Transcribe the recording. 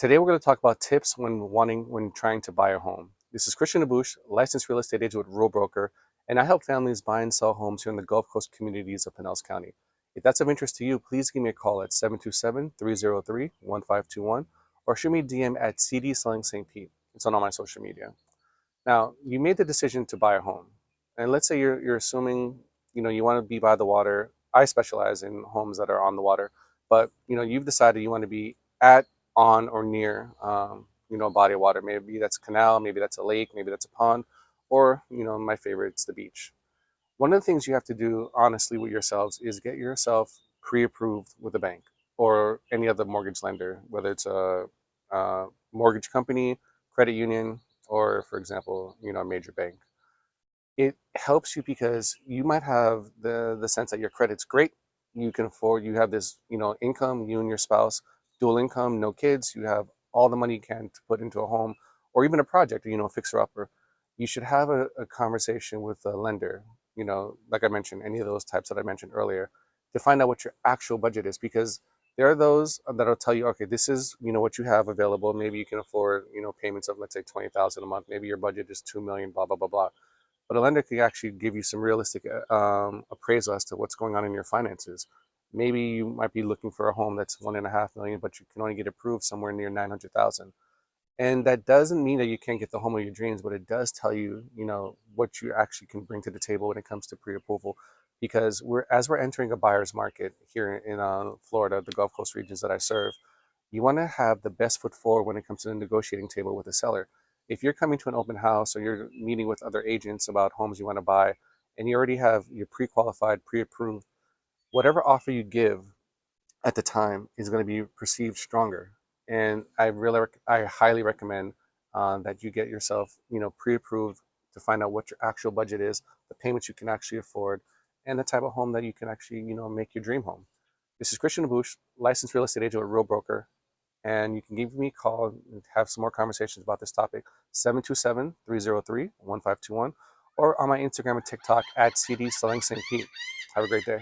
Today we're going to talk about tips when trying to buy a home. This is Christian Abush, licensed real estate agent with Rural Broker, and I help families buy and sell homes here in the Gulf Coast communities of Pinellas County. If that's of interest to you, please give me a call at 727-303-1521 or shoot me a DM at CD Selling St. Pete. It's on all my social media. Now, you made the decision to buy a home, and let's say you're assuming you want to be by the water. I specialize in homes that are on the water, but you've decided you want to be at, on, or near a body of water. Maybe that's a canal, maybe that's a lake, maybe that's a pond, or my favorite, it's the beach. One of the things you have to do honestly with yourselves is get yourself pre-approved with a bank or any other mortgage lender, whether it's a mortgage company, credit union, or for example, a major bank. It helps you because you might have the sense that your credit's great. You can afford, you have this, income, you and your spouse, dual income, no kids, you have all the money you can to put into a home or even a project, fixer upper. You should have a conversation with a lender, like I mentioned, any of those types that I mentioned earlier, to find out what your actual budget is, because there are those that'll tell you, okay, this is, what you have available. Maybe you can afford, payments of, let's say, 20,000 a month. Maybe your budget is 2 million, blah, blah, blah, blah. But a lender can actually give you some realistic appraisal as to what's going on in your finances. Maybe you might be looking for a home that's 1.5 million, but you can only get approved somewhere near 900,000. And that doesn't mean that you can't get the home of your dreams, but it does tell you, what you actually can bring to the table when it comes to pre-approval. Because we're entering a buyer's market here in Florida, the Gulf Coast regions that I serve. You want to have the best foot forward when it comes to the negotiating table with the seller. If you're coming to an open house or you're meeting with other agents about homes you want to buy, and you already have your pre-qualified, pre-approved, whatever offer you give at the time is going to be perceived stronger. And I highly recommend that you get yourself, pre-approved to find out what your actual budget is, the payments you can actually afford, and the type of home that you can actually, make your dream home. This is Christian Abush, licensed real estate agent with Real Broker, and you can give me a call and have some more conversations about this topic, 727-303-1521, or on my Instagram and TikTok at CD Selling St. Pete. Have a great day.